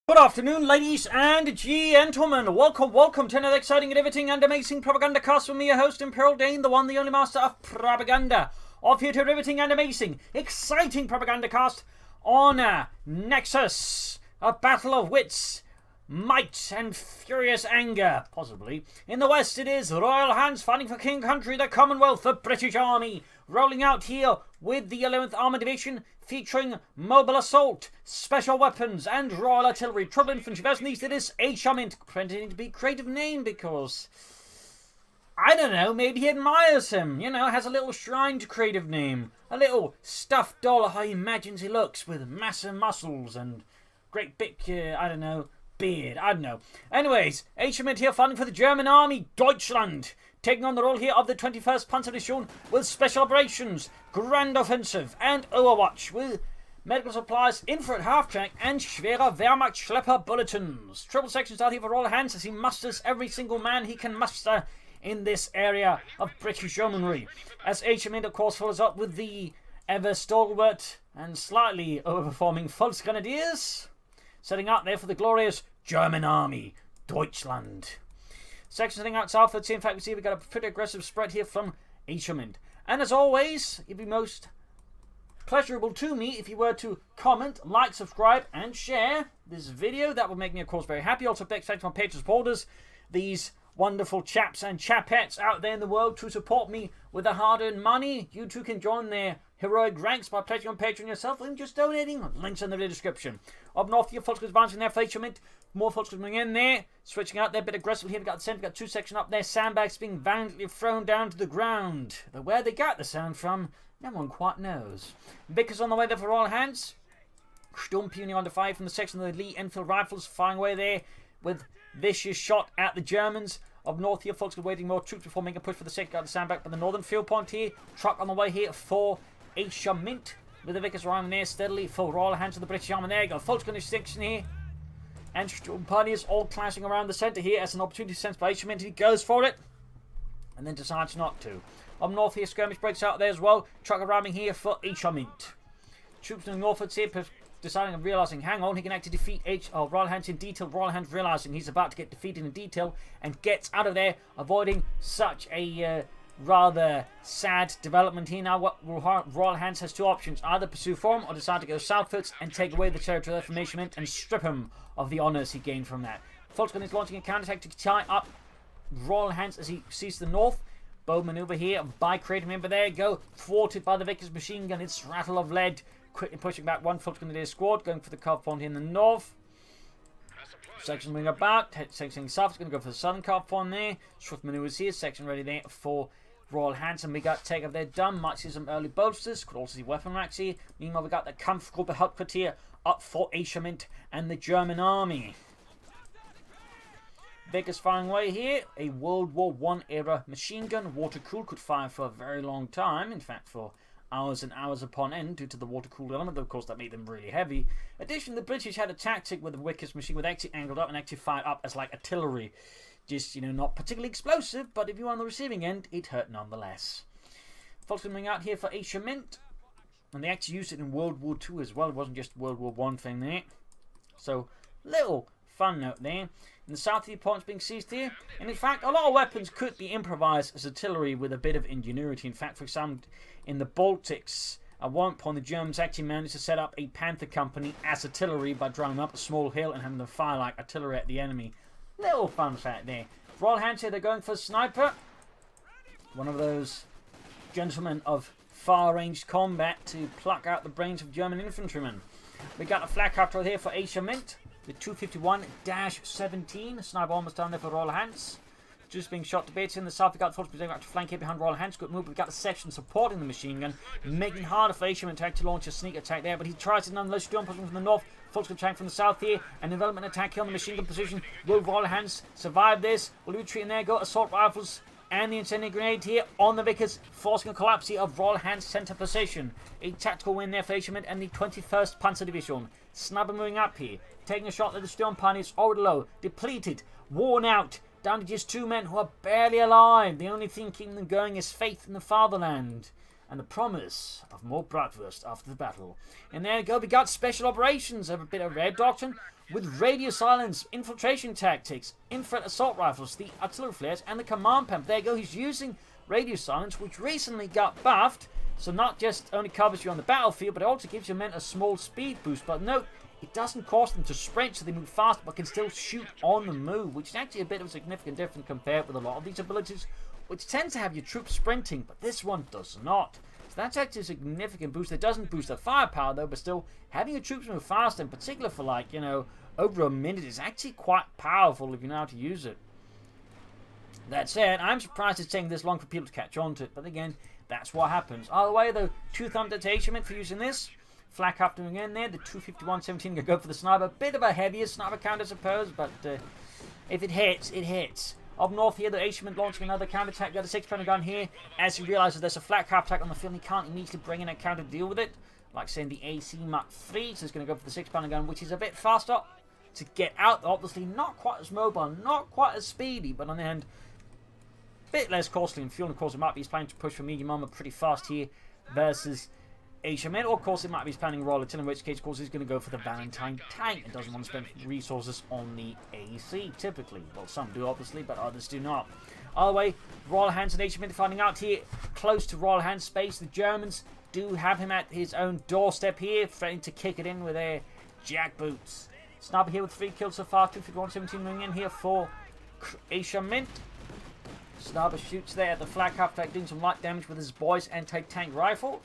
Good afternoon, ladies and gentlemen. Welcome to another exciting, riveting, and amazing Propagandacast with me, your host, Imperial Dane, the one, the only master of propaganda. Of here to riveting and amazing, exciting Propagandacast on Nexus, a battle of wits, might, and furious anger, possibly. In the west, it is Royalhants fighting for King Country, the Commonwealth, the British Army, rolling out here with the 11th Armoured Division, featuring mobile assault, special weapons, and Royal Artillery. Trouble Infantry version these, it is Asiamint, pretending to be a creative name because, I don't know, maybe he admires him, you know, has a little shrine to creative name. A little stuffed doll of how he imagines he looks, with massive muscles and great big, I don't know, beard, I don't know. Anyways, Asiamint here fighting for the German Army, Deutschland, taking on the role here of the 21st Panzer Division with special operations, grand offensive, and overwatch with medical supplies, infrared half-track, and schwerer Wehrmacht Schlepper bulletins. Triple sections out here for Royalhants as he musters every single man he can muster in this area of British Yeomanry. As Asiamint, of course, follows up with the ever stalwart and slightly overperforming Volksgrenadiers, setting out there for the glorious German Army, Deutschland. Section thing out south, let's see, in fact, we see we've got a pretty aggressive spread here from Asiamint. And as always, it'd be most pleasurable to me if you were to comment, like, subscribe, and share this video. That would make me, of course, very happy. Also, big thanks to my Patreon supporters, these wonderful chaps and chapettes out there in the world to support me with their hard-earned money. You too can join their heroic ranks by pledging on Patreon yourself and just donating. Links in the video description. Up north here, folks advancing there for Asiamint. More folks coming in there, switching out there a bit aggressive here. We've got the center, we've got two sections up there. Sandbags being violently thrown down to the ground. But where they got the sound from, no one quite knows. Vickers on the way there for Royalhants. Sturm puning on the fire from the section of the Lee Enfield Rifles, firing away there with vicious shot at the Germans. Up north here, folks are waiting more troops before making a push for the second guard of Sandbag. But the northern field point here, truck on the way here for Asiamint, with the Vickers arriving there steadily for Royalhants of the British Army. There you go, folks, going to section here. And parties all clashing around the centre here as an opportunity sensed by Asiamint. He goes for it and then decides not to. Up north here, skirmish breaks out there as well. Truck arriving here for Asiamint. Troops moving northwards here, deciding and realising, hang on, he can actually defeat Royalhants in detail. Royalhants realising he's about to get defeated in detail and gets out of there, avoiding such a rather sad development here. Now Royalhants has two options: either pursue form or decide to go southwards and take away the territory from Asiamint and strip him of the honours he gained from that. Volksgun is launching a counterattack to tie up Royalhants as he sees the north. Bow manoeuvre here by creating member. There you go, thwarted by the Vickers machine gun. Its rattle of lead quickly pushing back one Volksgrenadier squad, going for the carve point in the north. Section moving about, section south is going to go for the southern carve point there. Swift manoeuvres here, section ready there for Royalhants, and we got take up there done. Might see some early bolsters, could also see weapon racks here. Meanwhile, we got the Kampfgruppe Hauptquartier up for Asiamint and the German Army. Vickers firing away here. A World War I era machine gun, water cooled, could fire for a very long time. In fact, for hours and hours upon end, due to the water cooled element. Of course, that made them really heavy. Additionally, the British had a tactic with the Vickers machine, with actually angled up and actually fired up as like artillery. Just, you know, not particularly explosive, but if you were on the receiving end, it hurt nonetheless. Folks coming out here for Asiamint, and they actually used it in World War II as well. It wasn't just World War I thing there. So, little fun note there. In the south, the points being seized here. And in fact, a lot of weapons could be improvised as artillery with a bit of ingenuity. In fact, for example, in the Baltics, at one point, the Germans actually managed to set up a Panther company as artillery by driving up a small hill and having them fire like artillery at the enemy. Little fun fact there. Royalhants here, they're going for a sniper. One of those gentlemen of far-range combat to pluck out the brains of German infantrymen. We got a flak after here for Asiamint. The 251-17. Sniper almost down there for Royalhants. Just being shot to bits in the south. We got the force being to flank here behind Royalhants. Good move. We've got the section supporting the machine gun, making it harder for Asiamint to launch a sneak attack there. But he tries it nonetheless. Sturm pushing from the north. Volksgun attack from the south here. An development attack here on the machine gun position. Will Royalhants survive this? Will he retreat? And there go assault rifles and the incendiary grenade here on the Vickers, forcing a collapse here of Royalhants' centre position. A tactical win there for Asiamint and the 21st Panzer Division. Sniper moving up here, taking a shot at the Sturm pioneers already low, depleted, worn out, down to just two men who are barely alive. The only thing keeping them going is faith in the fatherland. and the promise of more bratwurst after the battle. And there you go, we got special operations, a bit of red doctrine, with radio silence, infiltration tactics, infrared assault rifles, the artillery flares, and the command pump. There you go, he's using radio silence, which recently got buffed, so not just only covers you on the battlefield, but it also gives your men a small speed boost. But note, it doesn't cause them to sprint, so they move fast, but can still shoot on the move, which is actually a bit of a significant difference compared with a lot of these abilities, which tends to have your troops sprinting, but this one does not. So that's actually a significant boost. It doesn't boost their firepower though, but still, having your troops move fast, in particular for like, you know, over a minute, is actually quite powerful if you know how to use it. That said, I'm surprised it's taking this long for people to catch on to it, but again, that's what happens. Either way though, 2 thumbs up to Asiamint for using this. Flak up doing in there, the 251-17 gonna go for the sniper. Bit of a heavier sniper count, I suppose, but if it hits, it hits. Up north here, the Asiamint launching another counter-attack. Got a 6-pounder gun here. As he realizes there's a flak half-attack on the field, he can't immediately bring in a counter to deal with it. Like saying the Asiamint 3, so he's going to go for the 6-pounder gun, which is a bit faster to get out. Obviously, not quite as mobile, not quite as speedy, but on the hand, bit less costly in fuel. And of course, it might be he's planning to push for medium armor pretty fast here versus Asiamint, or of course it might be planning Royal Artillery, in which case of course he's going to go for the Valentine tank and doesn't want to spend resources on the AC typically. Well, some do obviously, but others do not. Either way, Royalhants and Asiamint finding out here close to Royalhants space. The Germans do have him at his own doorstep here, threatening to kick it in with their jackboots. Sniper here with 3 kills so far, 251-17 moving in here for Asiamint. Sniper shoots there at the flak half-attack, doing some light damage with his boys anti-tank rifle.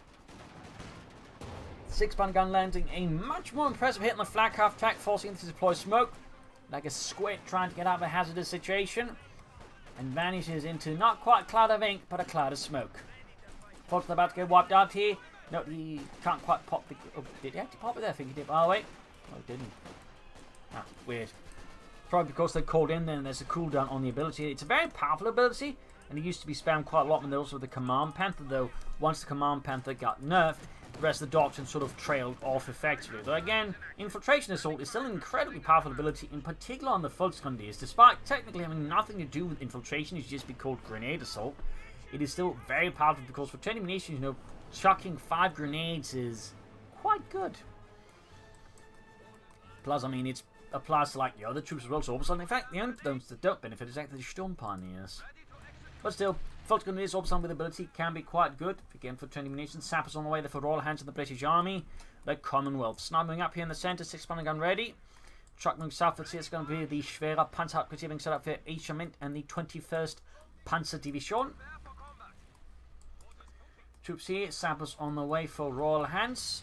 6-pounder gun landing a much more impressive hit on the flak half-attack, forcing him to deploy smoke like a squid trying to get out of a hazardous situation, and vanishes into not quite a cloud of ink, but a cloud of smoke. Fortunately about to get wiped out here. No, he can't quite pop the... Oh, did he actually pop it there? I think he did. Oh, wait. Oh, he didn't. Ah, weird. Probably because they called in then there's a cooldown on the ability. It's a very powerful ability, and it used to be spammed quite a lot when there was also the Command Panther, though once the Command Panther got nerfed, the rest of the doctrine sort of trailed off effectively. Though again, Infiltration Assault is still an incredibly powerful ability, in particular on the Volksgrenadiers. Despite technically having nothing to do with infiltration, it should just be called Grenade Assault. It is still very powerful because for 20 munitions, you know, chucking 5 grenades is quite good. Plus, I mean, it applies to like the other troops as well. So, in fact, the only ones that don't benefit is actually the Sturmpioneers. But still, Volksgrenadiers also with ability can be quite good. Again, for 20 munitions, sappers on the way there for Royalhants of the British Army. The Commonwealth. Sniping up here in the centre, 6-pounder gun ready. Truck moving southwards here, it's going to be the Schwerer Panzerhauptquartier being set up for Asiamint and the 21st Panzer Division. Troops here, sappers on the way for Royalhants.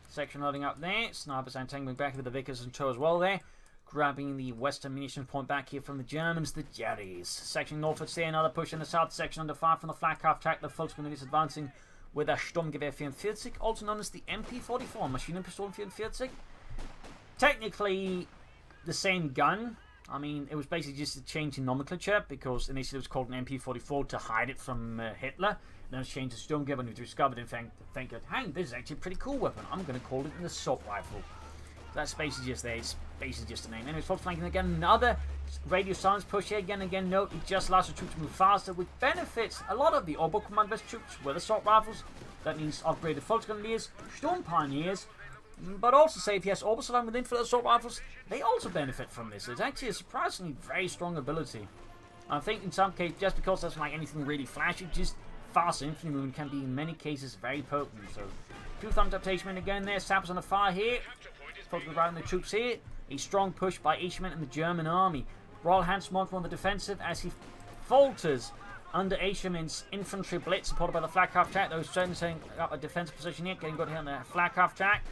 Section loading up there. Snipers and tank moving back with the Vickers and tow as well there. Grabbing the western munition point back here from the Germans, the Jerrys. Section northwards there, another push in the south section under fire from the flak half-attack. The Volksgrenadiers advancing with a Sturmgewehr 44, also known as the MP44, Maschinenpistole 44. Technically the same gun. I mean, it was basically just a change in nomenclature because initially it was called an MP44 to hide it from Hitler. Then it was changed to Sturmgewehr when we discovered it and think, hey, this is actually a pretty cool weapon. I'm going to call it an assault rifle. That's basically just there. It's basically just a name. Anyways, folks, flanking again. Another radio silence push here. Again, note, it just allows the troops to move faster, which benefits a lot of the Oberkommandobers troops with assault rifles. That means upgraded Volksgrenadiers, Sturmpioneers, but also say if he has Obersalam with infantry assault rifles, they also benefit from this. It's actually a surprisingly very strong ability. I think in some cases, just because there's like anything really flashy, just fast infantry movement can be in many cases very potent. So, 2 thumbs up to Asiamint again there. Sappers on the fire here. Focusing around the troops here. A strong push by Asiamint and the German army. Royalhants monster on the defensive as he falters under Asiamint's infantry blitz, supported by the flak half-attack. Those certainly setting up a defensive position here, getting good here on the flak half-attack.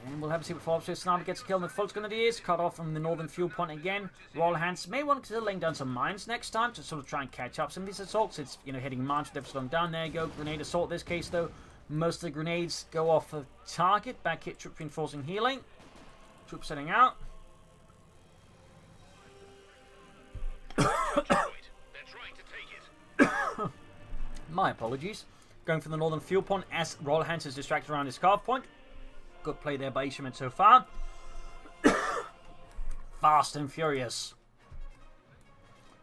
And we'll have to see what follows. Sniper gets killed in the Volksgrenadiers, cut off from the northern fuel point again. Royalhants may want to consider laying down some mines next time to sort of try and catch up some of these assaults. It's, you know, hitting mines, they've slowed down. There you go, grenade assault. In this case, though, most of the grenades go off of target. Back hit, troop reinforcing healing. Troops setting out. My apologies. Going for the northern fuel point as Royalhants is distracted around his carve point. Good play there by Asiamint so far. Fast and furious.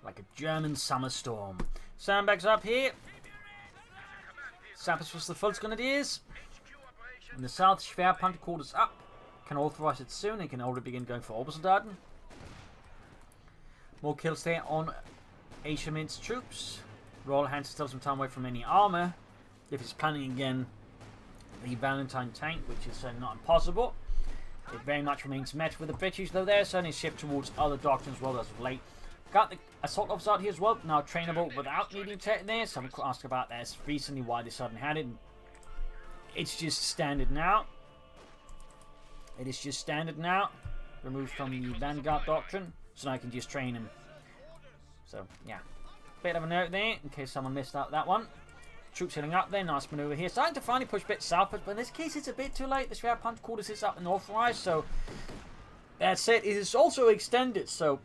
like a German summer storm. Sandbags up here. Sappers for the Volksgrenadiers. In the south, Schwerpanzer quarters up. Can authorize it soon and can already begin going for Obersoldaten. More kills there on Asiamint's troops. Royalhants still some time away from any armor. If he's planning again the Valentine tank, which is not impossible. It very much remains met with the British, though they're certainly shipped towards other doctrines as well as of late. Got the assault officer out here as well, now trainable without needing tech there. Someone asked about that recently, why they suddenly had it. It's just standard now. It is just standard now. Removed from the Vanguard doctrine, so now I can just train him. So, yeah. Bit of a note there, in case someone missed out that one. Troops heading up there, nice maneuver here. Starting to finally push a bit southwards, but in this case it's a bit too late. The Schwerpanzer quarters is up and authorized, so that's it. It is also extended, so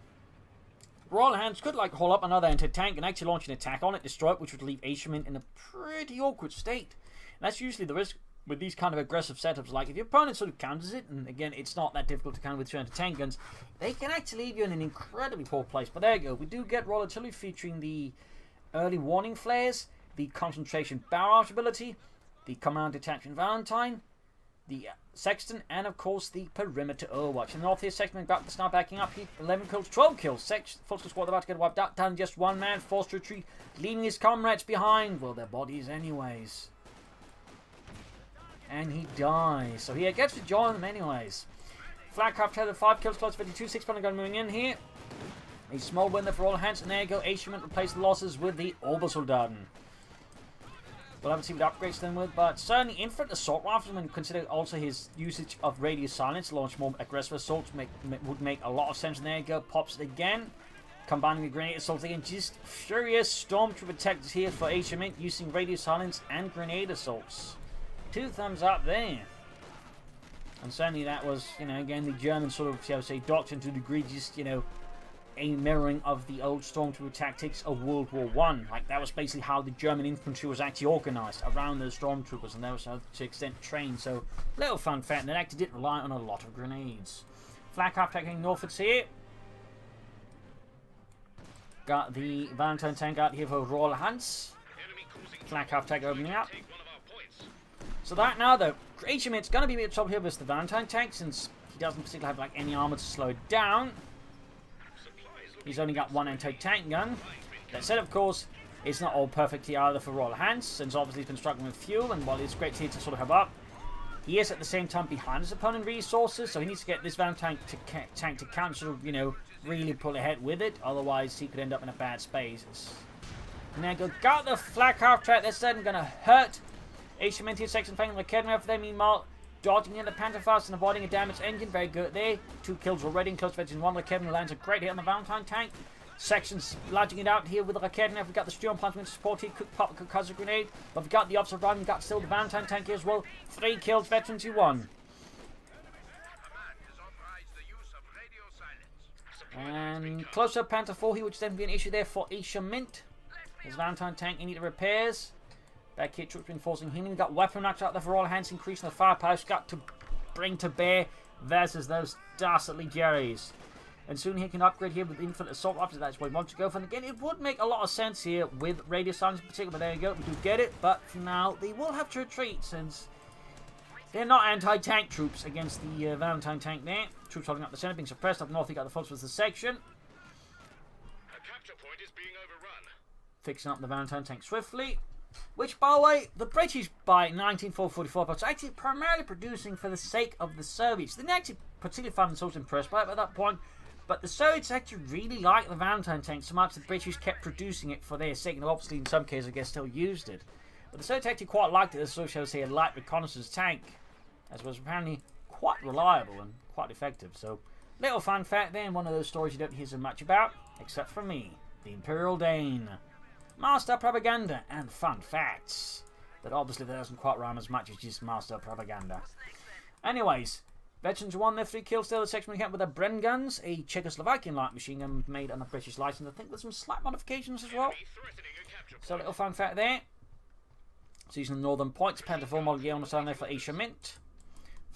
Royalhants could like haul up another anti-tank and actually launch an attack on it, destroy it, which would leave Asiamint in a pretty awkward state. And that's usually the risk with these kind of aggressive setups. Like if your opponent sort of counters it, and again it's not that difficult to counter with 2 anti-tank guns, they can actually leave you in an incredibly poor place. But there you go, we do get Royal Artillery featuring the early warning flares, the concentration barrage ability, the command detachment Valentine, the Sexton, and of course the perimeter Overwatch. In the north here, Sexton got the star backing up. He 11 kills, 12 kills. Full squad about to get wiped out. Down just one man, forced to retreat, leaving his comrades behind. Well, their bodies anyways. And he dies. So he gets to join them anyways. Flagcraft had 5 kills, close 52, 6-pounder gun moving in here. A small win there for Royalhants, and there you go. Asiamint replaced the losses with the Obersoldaten. We'll have to see what upgrades them with, but certainly infant assault rifles, when you consider also his usage of radio silence, launch more aggressive assaults would make a lot of sense. And there you go, pops it again. Combining the grenade assaults again, just furious stormtrooper tactics here for Asiamint, using radio silence and grenade assaults. 2 thumbs up there. And certainly that was, again, the German sort of, shall we say, doctrine to a degree, just, a mirroring of the old stormtrooper tactics of World War I. Like, that was basically how the German infantry was actually organized, around those stormtroopers, and they were to an extent trained. So, little fun fact, they actually didn't rely on a lot of grenades. Flak-half taking northwards here. Got the Valentine tank out here for Royalhants. Flak-half tank opening up. So that now, though, Asiamint's going to be a bit of trouble here with the Valentine tank, since he doesn't particularly have like any armor to slow it down. He's only got 1 anti-tank gun. That said, of course, it's not all perfect here either for Royalhants, since obviously he's been struggling with fuel, and while it's great here to sort of have up, he is at the same time behind his opponent resources, so he needs to get this Valentine tank to count, sort of, really pull ahead with it, otherwise he could end up in a bad space. And there you go, got the flak half track, that's certainly going to hurt Asiamint here, Sexton flanking the Academy over there, meanwhile, dodging in the Pantherfast and avoiding a damaged engine. Very good there. 2 kills already in close range. 1 Kevin lands a great hit on the Valentine tank. Sections lodging it out here with the Raketen. We've got the Sturm Punch with support here. Could pop a grenade. But we've got the Officer Run. We've got still the Valentine tank here as well. 3 kills, veterans who won. And closer Panther 4 here, which is then be an issue there for Asiamint. His Valentine tank in need of repairs. Back here, troops reinforcing him. We've got weapon knocks out there for Royalhants, increasing the firepower. He's got to bring to bear versus those dastardly Jerrys. And soon he can upgrade here with infant assault rifles. That's where he wants to go for. And again, it would make a lot of sense here with radio silence in particular. But there you go, we do get it. But for now, they will have to retreat since they're not anti-tank troops against the Valentine tank there. Troops holding up the center, being suppressed. Up north, you got the force with the section. A capture point is being overrun. Fixing up the Valentine tank swiftly. Which, by the way, the British by 1944 was actually primarily producing for the sake of the Soviets. They didn't actually particularly find themselves impressed by it at that point, but the Soviets actually really liked the Valentine tank so much the British kept producing it for their sake, and obviously in some cases I guess still used it. But the Soviets actually quite liked it as, so shall we say, a light reconnaissance tank, as was apparently quite reliable and quite effective. So, little fun fact there, and one of those stories you don't hear so much about, except from me, the Imperial Dane. Master propaganda and fun facts. But obviously that doesn't quite rhyme as much as just master propaganda. Anyways, veterans won their 3 kills there. The section we had with the Bren guns, a Czechoslovakian light machine gun made on a British license, I think with some slight modifications as well. So a little fun fact there. So using the northern points, Panther 4 model gear on the side there for Asiamint.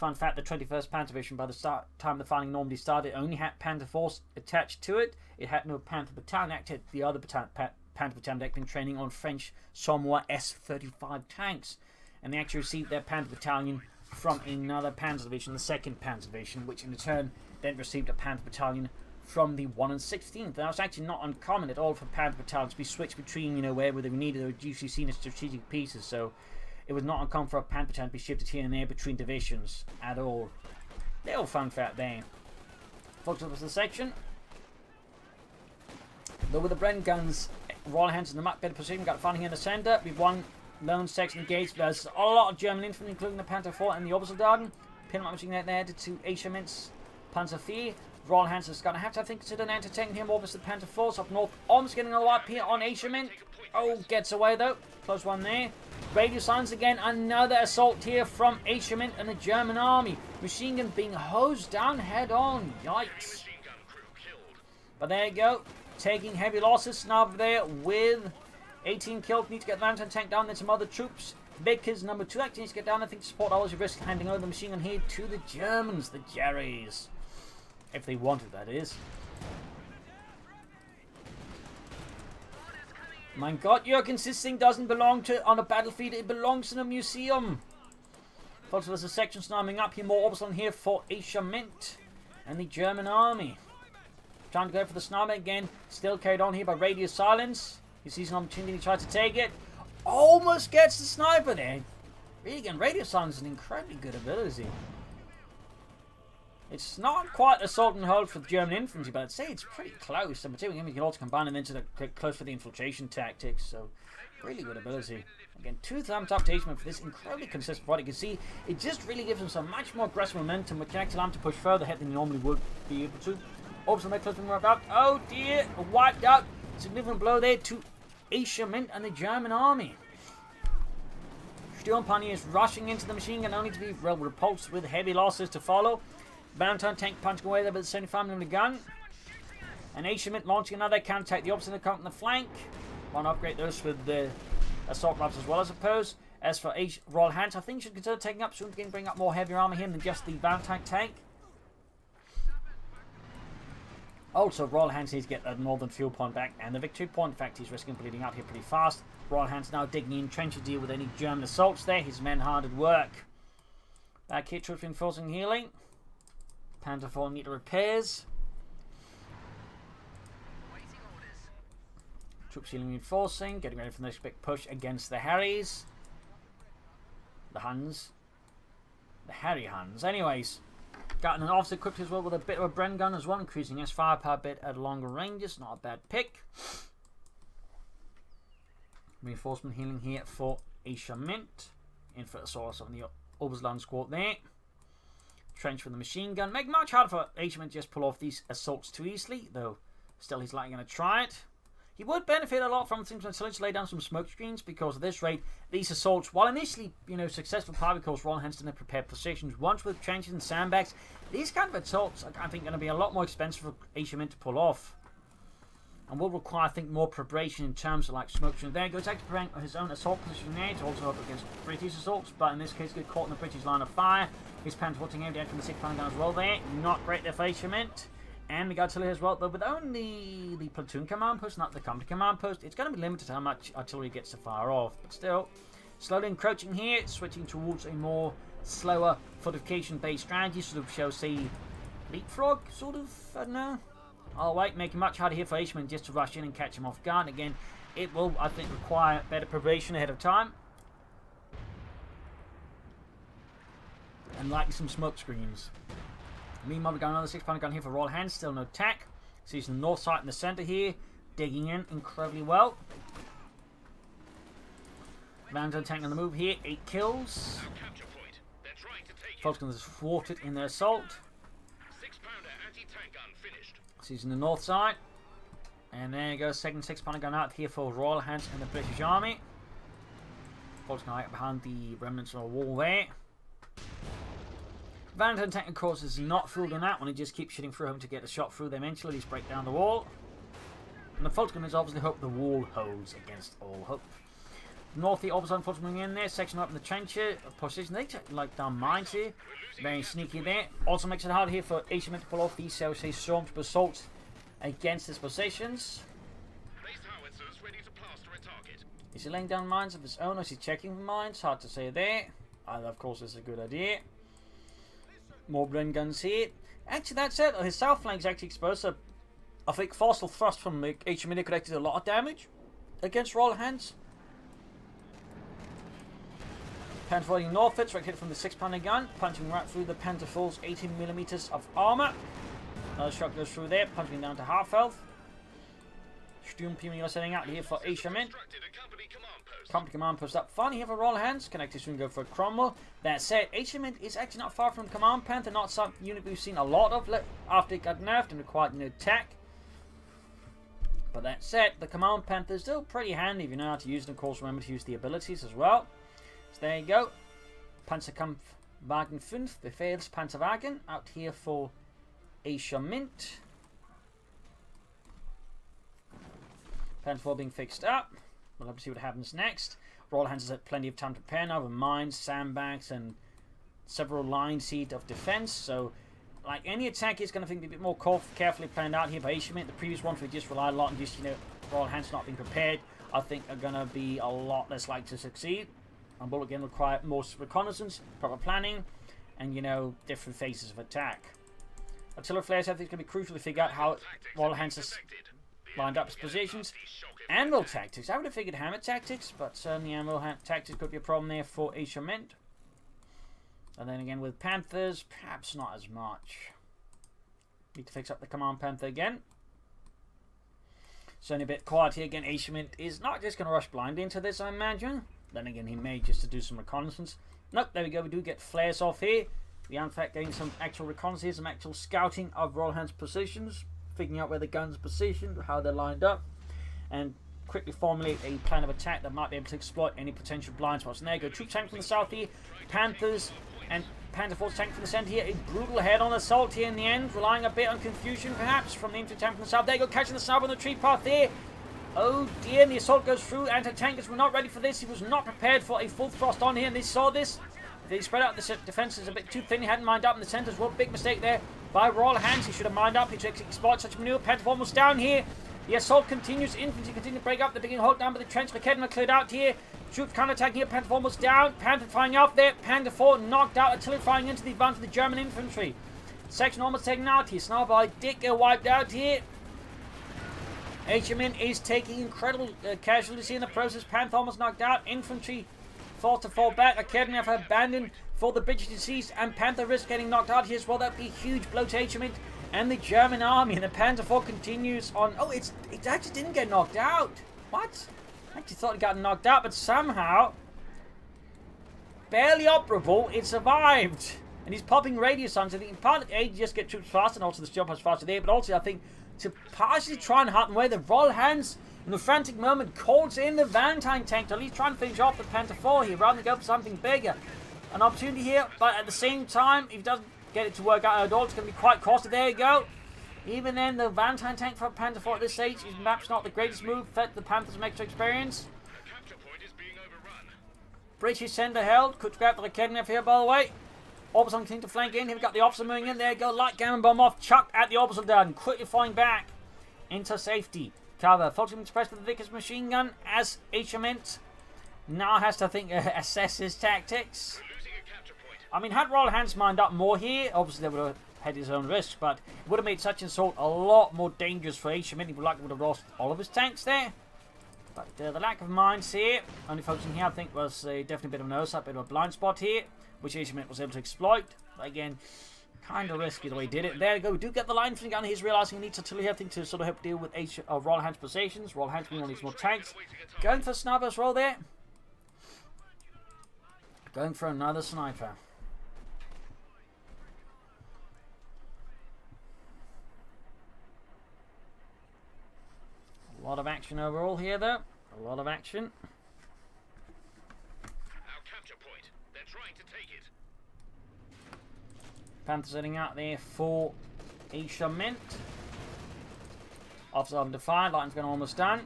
Fun fact, the 21st Panzer Division, by the time the fighting normally started, only had Panther Force attached to it. It had no Panther Battalion active. The other Panther Battalion had been training on French Somme S-35 tanks. And they actually received their Panther Battalion from another Panzer Division, the 2nd Panzer Division, which in turn then received a Panther Battalion from the 1 and 16th. That was actually not uncommon at all for Panther Battalions to be switched between, you know, wherever they were needed. They were usually seen as strategic pieces, so it was not uncommon for a Panther Battalion to be shifted here and there between divisions at all. Little fun fact there. Focus up the section. Though with the Bren guns, Royalhants in the much better position, got fighting here in the centre. We've one lone section engaged. There's a lot of German infantry, including the Panther 4 and the Obersoldaten. Pinmap machine there added to Asiamint's Panzer 4. Royalhants is going to have to, I think, consider an anti-tank him over the Panther 4s up north. Almost getting a lot here on Asiamint. Oh, gets away though. Close one there. Radio silence again. Another assault here from Asiamint and the German army. Machine gun being hosed down head on. Yikes. But there you go. Taking heavy losses now over there with 18 killed. Need to get the mountain tank down. Then some other troops. Baker's number 2 actually needs to get down. I think to support others. You risk handing over the machine gun here to the Germans, the Jerrys. If they wanted, that is. My God, Jurgens, this thing doesn't belong to on a battlefield. It belongs in a museum. Also, there's a section snamming up here. More orbs on here for Asiamint and the German army. Trying to go for the snarmer again. Still carried on here by radio silence. He sees an opportunity to try to take it. Almost gets the sniper there. Really, again, radio silence is an incredibly good ability. It's not quite assault and hold for the German infantry, but I'd say it's pretty close. And particularly we can also combine it into the close for the infiltration tactics. So, really good ability. Again, 2 thumbs up to Asiamint for this incredibly consistent fight. You can see it just really gives him some much more aggressive momentum, which can actually allow him to push further ahead than he normally would be able to. Also, make close work out. Oh dear, wiped out. Significant blow there to Asiamint and the German army. Sturmpanier is rushing into the machine gun, only to be well repulsed with heavy losses to follow. Valentine tank punching away there with the 75mm gun. And Asiamint launching another counter-attack. The opposite account on the flank. Want to upgrade those with the assault rifles as well, I suppose. As for Royalhants, I think you should consider taking up soon to bring up more heavier armor here than just the Valentine tank. Also, Royalhants needs to get that northern fuel point back and the victory point. In fact, he's risking bleeding out here pretty fast. Royalhants now digging in trench to deal with any German assaults there. His men hard at work. Back here, troops reinforcing healing. Panther 4 need repairs. Troops healing reinforcing. Getting ready for the next big push against the Harrys. The Huns. The Harry Huns. Anyways. Got an officer equipped as well with a bit of a Bren gun as well. Increasing his firepower a bit at longer ranges. Not a bad pick. Reinforcement healing here for Asiamint. In for the source of the Obersoldaten squad there. Trench for the machine gun. Make it much harder for Asiamint to just pull off these assaults too easily, though still he's likely going to try it. He would benefit a lot from things like to lay down some smoke screens, because at this rate, these assaults, while initially, successful, partly because Royalhants didn't have prepared positions, once with trenches and sandbags, these kind of assaults are, I think, going to be a lot more expensive for Asiamint to pull off. And will require, I think, more preparation in terms of like smoke screens. There he goes, actually preparing his own assault position there to also help against British assaults, but in this case, get caught in the British line of fire. His Panther 14 aimed down from the 6-pound gun as well there. Not great there for Asiamint. And we got artillery as well, though with only the platoon command post, not the company command post, it's going to be limited how much artillery gets to fire off. But still, slowly encroaching here, switching towards a more slower fortification-based strategy, sort of shows, say, leapfrog, sort of, I don't know. Oh wait, making much harder here for Asiamint just to rush in and catch him off guard. Again, it will, I think, require better preparation ahead of time. And likely some smoke screens. Meanwhile, we've got another 6-pounder gun here for Royalhants. Still no tack. Sees the north side in the centre here. Digging in incredibly well. Valentine tank on the move here. 8 kills. Folks going to thwart it in their assault. 6-pounder anti-tank gun finished. Sees in the north side. And there you go. Second 6-pounder gun out here for Royalhants and the British Army. Folks going to hide behind the remnants of a wall there. Valentine tank, of course, is not fooled on that one. He just keeps shooting through him to get a shot through them eventually. At least break down the wall. And the Falcon is obviously hope the wall holds against all hope. North the Orbison force moving in there, section up in the trench position. They take like down mines here. Very sneaky there. Also makes it hard here for Asiamint to pull off these stormtrooper assaults against his positions. Base howitzers ready to plaster a target. Is he laying down mines of his own or is he checking for mines? Hard to say there. Either, of course, is a good idea. More Bren guns here. Actually, that's it. His south flank is actually exposed. So I think forceful thrust from the Asiamint could actually do a lot of damage against Royalhants. Panther fighting northwards, right hit from the 6-pounder gun, punching right through the Panther Fool's 18mm of armor. Another shot goes through there, punching down to half health. Sturmpionier setting out here for Asiamint. Company command post up front here for Royalhants. Connected soon go for Cromwell. That said, Asiamint is actually not far from Command Panther, not some unit we've seen a lot of after it got nerfed and required attack. But that said, the Command Panther is still pretty handy if you know how to use it. Of course, remember to use the abilities as well. So there you go. Panzerkampfwagen 5, Befehlspanzerwagen, out here for Asiamint. Panther 4 being fixed up. We'll have to see what happens next. Royalhants has had plenty of time to prepare now with mines, sandbags, and several lines here of defense. So, like any attack is going to be a bit more carefully planned out here by Asiamint. The previous ones we just relied a lot on just, Royalhants not being prepared. I think are going to be a lot less likely to succeed. And will again require more reconnaissance, proper planning, and different phases of attack. Artillery flares, I think, is going to be crucial to figure out how Royalhants has lined up his positions. Anvil tactics. I would have figured hammer tactics, but certainly anvil tactics could be a problem there for Asiamint. And then again with Panthers, perhaps not as much. Need to fix up the Command Panther again. Certainly a bit quiet here again. Asiamint is not just going to rush blind into this, I imagine. Then again, he may just to do some reconnaissance. Nope, there we go. We do get flares off here. We are in fact getting some actual reconnaissance, some actual scouting of Royalhants' positions, figuring out where the guns are positioned, how they're lined up, and quickly formulate a plan of attack that might be able to exploit any potential blind spots. And there you go. Troop tank from the south here, Panthers and Panther Force tank from the centre here. A brutal head-on assault here in the end, relying a bit on confusion perhaps from the infantry tank from the south. There you go, catching the sniper on the tree path there. Oh dear, and the assault goes through. Anti-tankers were not ready for this. He was not prepared for a full thrust on here, and they saw this. They spread out the defences a bit too thin. He hadn't mined up in the centre as well. Big mistake there by Royalhants. He should have mined up. He should exploit such a manoeuvre. Panther almost down here. The assault continues. Infantry continue to break up. They're beginning to hold down, but the trench are cleared out here. Troops counter-attacking here. Panther almost down. Panther firing out there. Panther 4 knocked out. Artillery firing into the advance of the German infantry. Section almost taken out here. Sniper by Dick wiped out here. Asiamint is taking incredible casualties in the process. Panther almost knocked out. Infantry forced to fall back. Academy have abandoned for the British disease, and Panther risks getting knocked out here as well. That'd be a huge blow to Asiamint and the German army. And the Panther 4 continues on. Oh, it actually didn't get knocked out. What? I actually thought it got knocked out, but somehow, barely operable, it survived. And he's popping radius on, so I think in part A, just get troops faster, and also the jump has faster there, but also I think to partially try and hearten away the Royalhants in a frantic moment calls in the Valentine tank to at least try and finish off the Panther 4 here rather than go for something bigger. An opportunity here, but at the same time, if he doesn't get it to work out at all, it's going to be quite costly. There you go. Even then, the Valentine tank for Panther 4 at this stage is perhaps not the greatest move. Fed the Panthers some extra experience. The capture point is being overrun. British center held. Could grab the Academy here, by the way. Orbison continue to flank in. Here we got the officer moving in. There you go. Light cannon bomb off. Chucked at the Orbison gun. Quickly falling back into safety. Cover. Fulton expressed with the Vickers machine gun as Asiamint now has to, I think, assess his tactics. We're losing a capture point. I mean, had Royalhants mined up more here, obviously they would have had his own risks, but it would have made such an assault a lot more dangerous for Asiamint. He would likely would have lost all of his tanks there. But the lack of mines here, only focusing here, I think was definitely a bit of an oversight, a bit of a blind spot here, which Asiamint was able to exploit. But again, kind of risky the way he did it. There you go. We do get the line from the gun. He's realising he needs artillery, I think, to sort of help deal with Royalhants' positions. Royalhants will need more tanks. Going for a sniper as well there. Going for another sniper. A lot of action overall here, though. A lot of action. Our capture point. They're trying to take it. Panthers heading out there for Asiamint. Officer on defiant. Lighten's going almost done.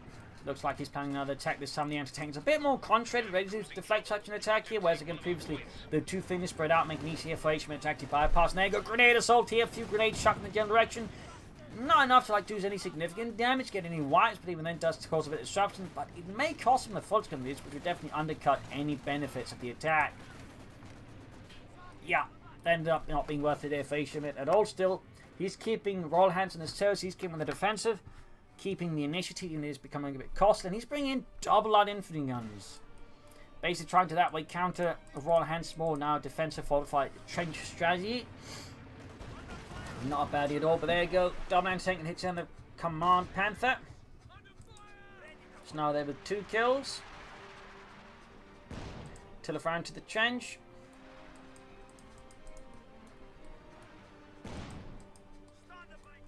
Looks like he's planning another attack. This time the anti-tank is a bit more concentrated, ready to deflect such an attack here, whereas again previously the two fingers spread out, making it easier for Asiamint to actually bypass. And there you go, grenade assault here, a few grenades shot in the general direction. Not enough to like do any significant damage, get any wipes, but even then does cause a bit of disruption. But it may cost him the full skin of this, which would definitely undercut any benefits of the attack. Yeah, ended up not being worth it there for Asiamint at all. Still, he's keeping Royalhants on his toes, he's keeping the defensive, keeping the initiative, and is becoming a bit costly. And he's bringing in double light infantry guns. Basically trying to that way counter Royalhants' more now defensive fortified trench strategy. Not a baddie at all, but there you go. Double anti-tank and hits in the Command Panther. So now there with 2 kills. Telephone to the trench.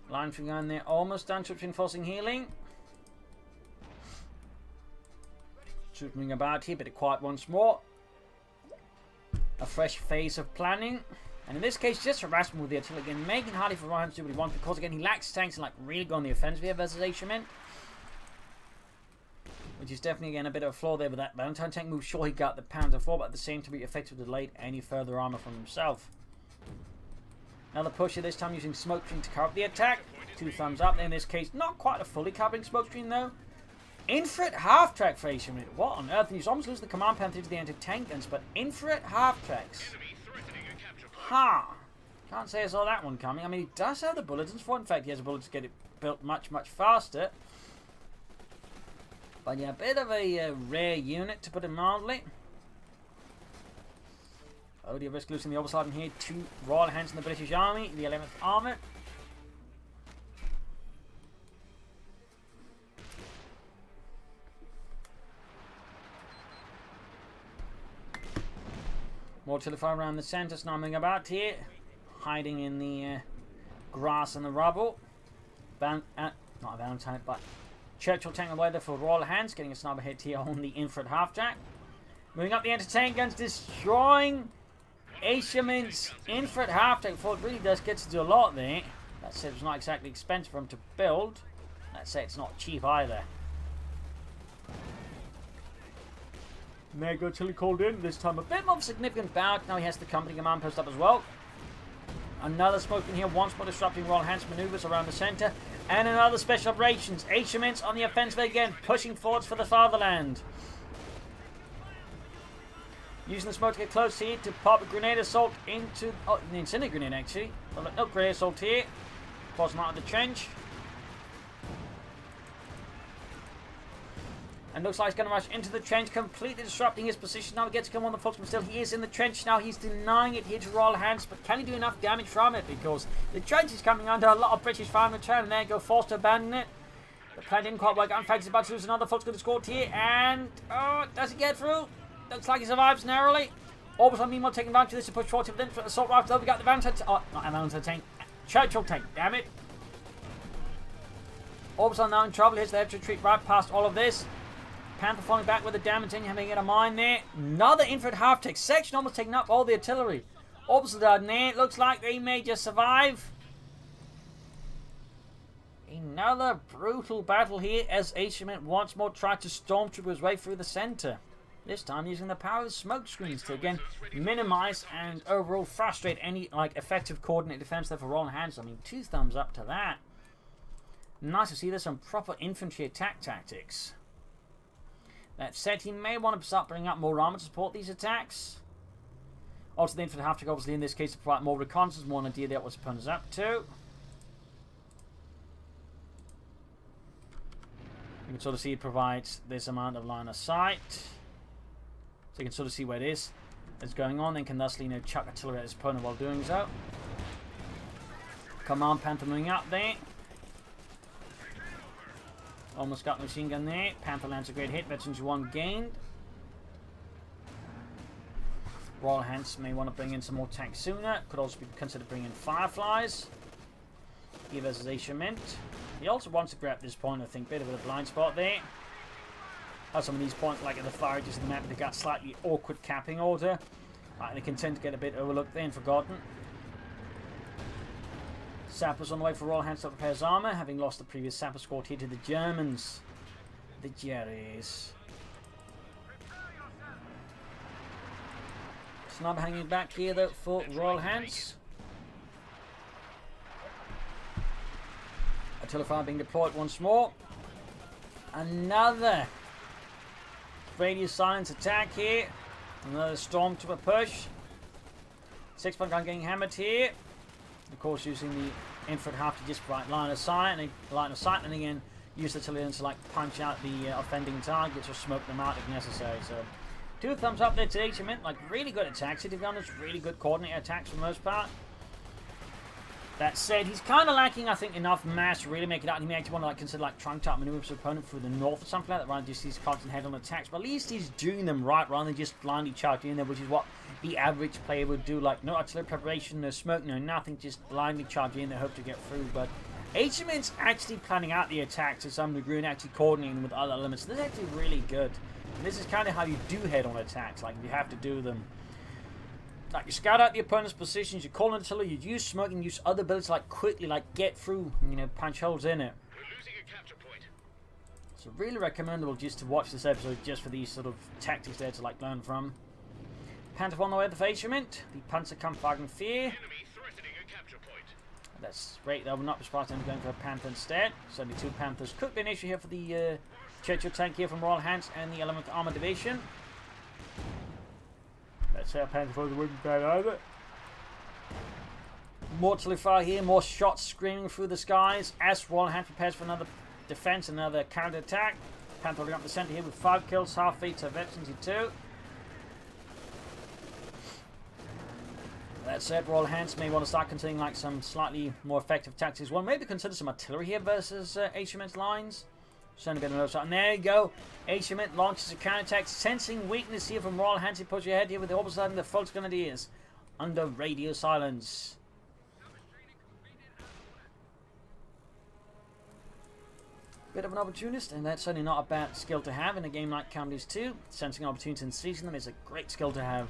Line from going there, almost done. Troops reinforcing healing. Troops moving about here, bit of quiet once more. A fresh phase of planning. And in this case, just harassment with the artillery again, making it harder for Royalhants to do what he wants, because again, he lacks tanks and like really go on the offensive here versus Asiamint. Which is definitely again a bit of a flaw there with that Valentine tank move. Sure, he got the Panzer 4, but at the same time, he effectively delayed any further armor from himself. Another push here, this time using smoke screen to cover up the attack. 2 thumbs up. In this case, not quite a fully covering smoke screen though. Infrared half track for Asiamint. What on earth? And you almost lose the Command Panther to the anti-tank guns, but infrared half tracks. Ha! Can't say I saw that one coming. I mean, he does have the bulletins for it. In fact, he has a bullet to get it built much, much faster. But yeah, a bit of a rare unit, to put it mildly. Oh, the risk losing the overslide in here. 2 Royalhants in the British Army, the 11th Armoured. More artillery fire around the centre, snamming about here. Hiding in the grass and the rubble. Not a Valentine, but Churchill tank away there for Royalhants, getting a sniper hit here on the infrared half-track. Moving up the anti-tank guns, destroying Asiamint's infrared half-track before it really does get to do a lot there. That said, it's not exactly expensive for him to build. That said, it's not cheap either. Mega artillery called in, this time a bit more of a significant bout. Now he has the company command post up as well. Another smoke in here, once more disrupting Royalhants maneuvers around the centre. And another special operations. Asiamint's on the offensive again, pushing forwards for the fatherland. Using the smoke to get close here to pop a grenade assault into... Oh, the incendiary grenade actually. But no grenade assault here. Falls him out of the trench. And looks like he's going to rush into the trench, completely disrupting his position. Now he gets to come on the foot, but still he is in the trench now. He's denying it here to Royalhants, but can he do enough damage from it? Because the trench is coming under a lot of British fire in return, and there you go, forced to abandon it. The plan didn't quite work out. In fact, he's about to lose another foot's going to score here, and oh, does he get through? Looks like he survives narrowly. Orbison meanwhile taking advantage of this to push forward with the assault rifle. Though we got the Valentine, oh, not a Valentine tank, Churchill tank, damn it. Orbison now in trouble. Here's the head to retreat right past all of this. Panther falling back with the damage in, having it a mine there. Another infrared half-tech section almost taking up all the artillery. Orbison down there. Looks like they may just survive. Another brutal battle here as Asiamint once more tried to stormtrooper his way through the centre. This time using the power of smoke screens to again minimize and overall frustrate any like effective coordinate defense there for Royalhants. I mean, 2 thumbs up to that. Nice to see there's some proper infantry attack tactics. That said, he may want to start bringing up more armor to support these attacks. Also, the infantry have to obviously in this case to provide more reconnaissance, more idea that what his opponent's up to. You can sort of see it provides this amount of line of sight. So you can sort of see where it is that's going on, then can thusly, you know, chuck artillery at his opponent while doing so. Command Panther moving up there. Almost got the machine gun there. Panther lands a great hit. Veterans 1 gained. Royalhants may want to bring in some more tanks sooner. Could also be considered bringing in Fireflies. He versus Asiamint. He also wants to grab this point, I think. Bit of a blind spot there. How some of these points, like at the far edges of the map, they got slightly awkward capping order. They can tend to get a bit overlooked there and forgotten. Sappers on the way for Royalhants to repair his armour, having lost the previous sapper squad here to the Germans. the Jerrys. Sniper hanging back here though for Royalhants. Artillery fire being deployed once more. Another radius silence attack here. Another stormtrooper push. 6-point gun getting hammered here. Of course, using the infantry half to just right line of sight, and again use the artillery to like punch out the offending targets or smoke them out if necessary. So, 2 thumbs up there to Asiamint. Like really good attacks, to be honest. Really good coordinated attacks for the most part. That said, he's kind of lacking, I think, enough mass to really make it out. He may actually want to like consider like trunk type maneuver his opponent through the north or something like that, rather than just these constant head-on attacks. But at least he's doing them right, rather than just blindly charging in there, which is what the average player would do. Like no artillery preparation, no smoke, no nothing, just blindly charging in there, hope to get through. But Asiamint's actually planning out the attacks to some degree and actually coordinating with other elements. This is actually really good. And this is kind of how you do head-on attacks. Like if you have to do them. Like you scout out the opponent's positions, you call in artillery, you use smoke and use other abilities like quickly like get through, you know, punch holes in it. We're losing a capture point. So really recommendable just to watch this episode just for these sort of tactics there to like learn from. Panther on the way at the Asiamint. The Panzer Kampfwagen 4. Enemy threatening a capture point. That's great. That would not be surprised them going for a Panther instead. Certainly 2 Panthers could be an issue here for the Churchill tank here from Royalhants and the 11th Armoured Division. Let's say a Panther for the wouldn't bad either. More artillery fire here, more shots screaming through the skies as Royalhants prepares for another defense, another counter attack. Panther holding up the center here with 5 kills, half feet to veterans 2. That said, Royalhants may want to start considering like some slightly more effective tactics as well. Maybe consider some artillery here versus Asiamint's lines. Send a bit of notice out. And there you go. Asiamint launches a counterattack, sensing weakness here from Royalhants. He puts your head here with the orbital side and the Folks Grenadiers under radio silence. Bit of an opportunist, and that's certainly not a bad skill to have in a game like Companies 2. Sensing opportunities and seizing them is a great skill to have.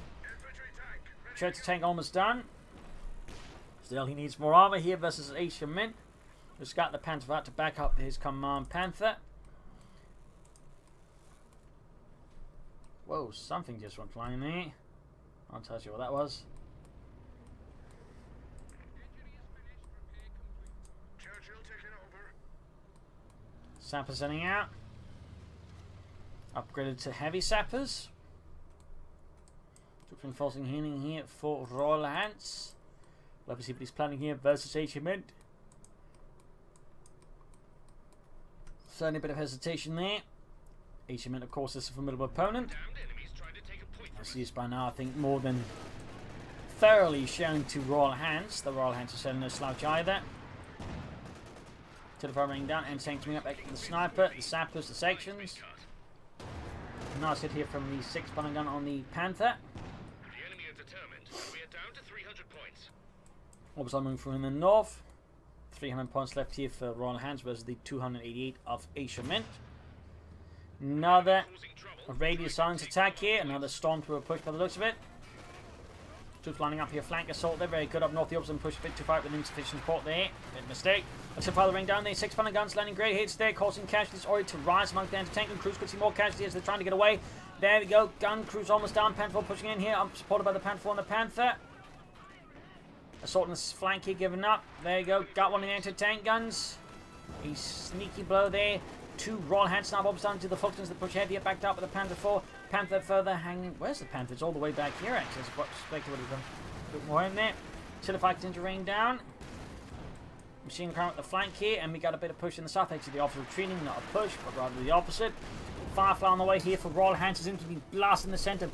Churchill tank almost done. Still, he needs more armor here versus Asiamint, who's got the Panther out to back up his command Panther. Whoa, something just went flying there. I'll tell you what that was. Churchill taking over. Sapper sending out. Upgraded to heavy sappers. Took reinforcing healing here for Royalhants. Let's see what he's planning here versus Asiamint. Certainly a bit of hesitation there. Asiamint, of course, is a formidable opponent. As used by now, I think, more than thoroughly shown to Royalhants. The Royalhants are certainly no slouch either. Telephone running down, and tanks coming up, back to the sniper, the sappers, the sections. Nice hit here from the 6-point gun on the Panther. The enemy are determined. We are down to 300 points. Obviously moving through in the north. 300 points left here for Royalhants versus the 288 of Asiamint. Another radius silence attack here. Another stormtrooper push by the looks of it. Troops lining up here. Flank assault there. Very good up north. The opposite push a bit too far with insufficient support there. Bit of mistake. Let's fire the ring down there. 6-point guns landing great hits there, causing casualties already to rise amongst the anti-tank and crews. Could see more casualties as they're trying to get away. There we go. Gun crews almost down. Panther pushing in here. I'm supported by the Panther and the Panther. Assault on the flank here, giving up. There you go. Got one of the anti-tank guns. A sneaky blow there. 2 Royalhants snap up down to the Falcons that push ahead here, backed up with the Panther 4. Panther further hanging. Where's the Panther? It's all the way back here, actually. I suspect would have done a bit more in there. Tiltify continues to rain down. Machine gun at the flank here, and we got a bit of push in the south. Actually, the officer retreating, not a push, but rather the opposite. Firefly on the way here for Royalhants is into the blast in the center.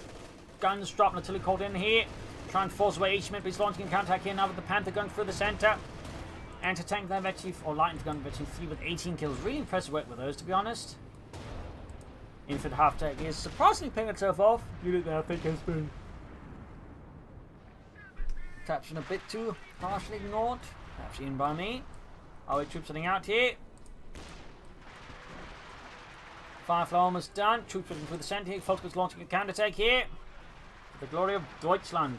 Guns dropping artillery called in here. Trying to force away Asiamint, but he's launching a counterattack here now with the Panther going through the center. Anti-tank gun actually, or light gun actually 3 with 18 kills. Really impressive work with those, to be honest. Infant half tank is surprisingly paying itself off. Unit that I think has been captured a bit too partially ignored. Perhaps in by me. Our troops heading out here. Firefly almost done. Troops looking through the center here. Volkswagen's launching a counterattack here. For the glory of Deutschland.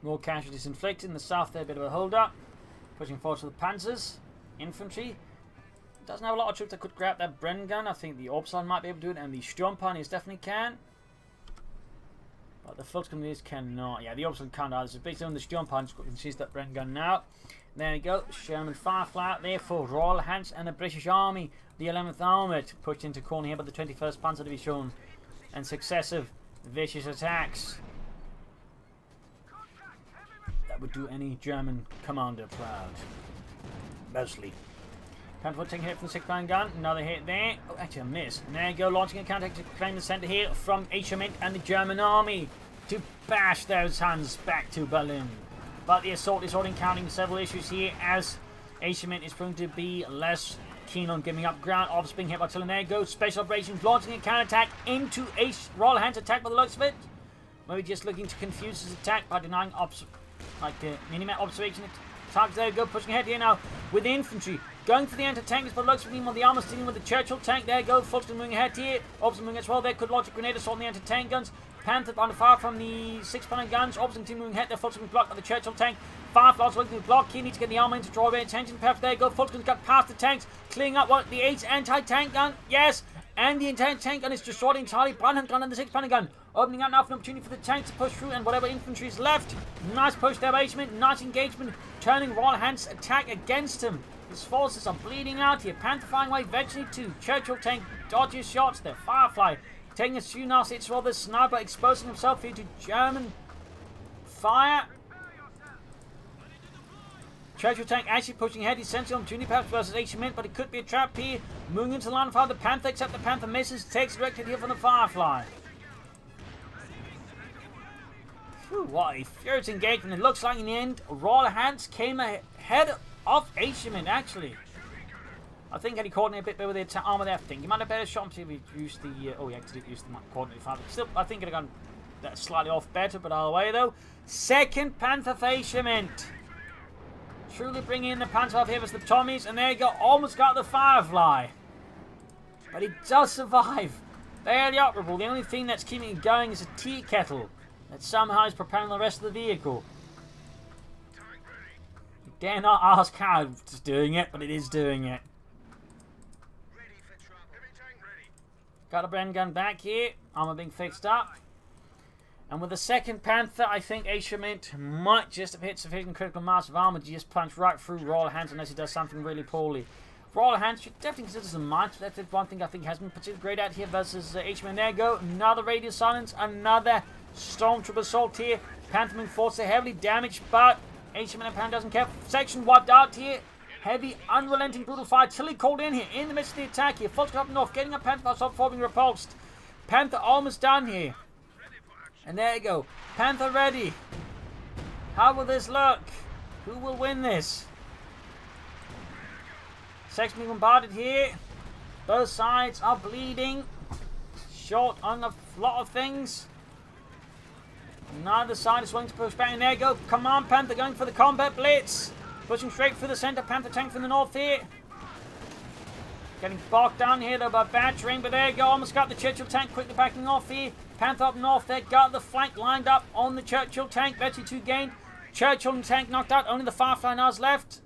More casualties inflicted in the south there, a bit of a hold up. Pushing forward to the Panzers. Infantry. Doesn't have a lot of troops that could grab that Bren gun. I think the Upsilon might be able to do it, and the Sturmpanzers definitely can. But the Volkskommunisten cannot. Yeah, the Upsilon can't either. So basically on the Sturmpanzers can seize that Bren gun now. There you go. Sherman Firefly out there for Royalhants and the British Army. The 11th Armoured pushed into corner here by the 21st Panzer Division. And successive vicious attacks that would do any German commander proud. Mostly. Panther taking a hit from the 6-pound gun. Another hit there. Oh, actually a miss. And there you go. Launching a counter to claim the centre here from Asiamint and the German army to bash those Huns back to Berlin. But the assault is already encountering several issues here as Asiamint is proving to be less keen on giving up ground. Officers being hit by artillery. There goes Special Operations launching a counterattack into Royalhants attack by the looks of it. Maybe just looking to confuse his attack by denying minimap observation targets. There you go, pushing ahead here now with the infantry. Going for the anti-tankers by the looks of it, while the armor's dealing with the Churchill tank. There you go, Volkswagen moving ahead here. Obviously moving as well. They could launch a grenade assault on the anti-tank guns. Panther under fire from the 6-pound guns. Obviously team moving ahead. They're Volkswagen blocked by the Churchill tank. Fireflies looking to block here. Need to get the armor in to draw their attention. Perhaps there you go. Volkswagen's got past the tanks. Clearing up what the 8 anti-tank gun. Yes! And the anti-tank gun is destroyed entirely. Brandhand gun and the 6-pound gun. Opening up now for an opportunity for the tanks to push through and whatever infantry is left. Nice push there, Asiamint. Nice engagement. Turning Royalhants' attack against him. His forces are bleeding out here. Panther firing away eventually too. Churchill tank dodges shots there. Firefly taking a few nasty hits while the sniper exposing himself here to German fire. Churchill tank actually pushing ahead. He's sensing opportunity perhaps versus Asiamint, but it could be a trap here. Moving into the line of fire. The Panther, except the Panther misses. Takes directed here from the Firefly. Whew, what a furious engagement. It looks like in the end, Royalhants came ahead of Asiamint, actually. I think had he coordinated a bit better with the armor there, I think he might have better shot him if he used the. Oh, he actually did use the coordinated fire. Still, I think he'd have gone that slightly off better, but all the way though. Second Panther for Asiamint. Truly bringing in the Panther up here with the Tommies, and there you go. Almost got the Firefly. But he does survive. Barely operable. The only thing that's keeping it going is a tea kettle that somehow is propelling the rest of the vehicle. You dare not ask how it's doing it, but it is doing it. Got a Bren gun back here. Armor being fixed up. And with the second Panther, I think Asiamint might just have hit sufficient critical mass of armor to just punch right through Royalhants unless he does something really poorly. Royalhants should definitely consider some might. That's one thing I think has been particularly great out here versus Asiamint. There you go. Another radius silence. Another Stormtrooper assault here. Panther being forced to heavily damaged, but Asiamint and Panther doesn't care. Section wiped out here. Heavy, unrelenting, brutal fire. Tilly called in here in the midst of the attack here. Fox up north, getting up Panther assault before being repulsed. Panther almost done here. And there you go. Panther ready. How will this look? Who will win this? Section being bombarded here. Both sides are bleeding. Short on a lot of things. Neither side is willing to push back. And there you go. Come on, Panther going for the combat blitz. Pushing straight through the center. Panther tank from the north here. Getting bogged down here though by battering. But there you go. Almost got the Churchill tank quickly backing off here. Panther up north there. Got the flank lined up on the Churchill tank. Betty 2 gained. Churchill and tank knocked out. Only the Firefly now is left.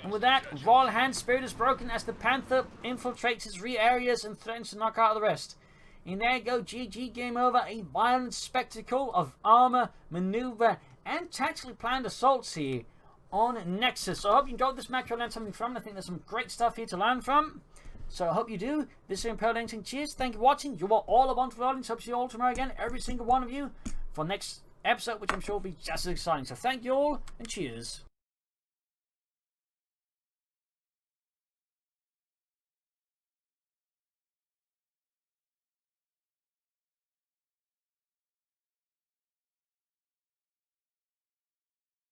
And with that, Royalhants' spirit is broken as the Panther infiltrates his rear areas and threatens to knock out the rest. And there you go. GG, game over. A violent spectacle of armor, maneuver, and tactically planned assaults here on Nexus. So I hope you enjoyed this match. I learned something from it. I think there's some great stuff here to learn from. So I hope you do. This is Imperial Dancing. Cheers. Thank you for watching. You are all a wonderful audience. Hope to see you all tomorrow again. Every single one of you for next episode, which I'm sure will be just as exciting. So thank you all and cheers.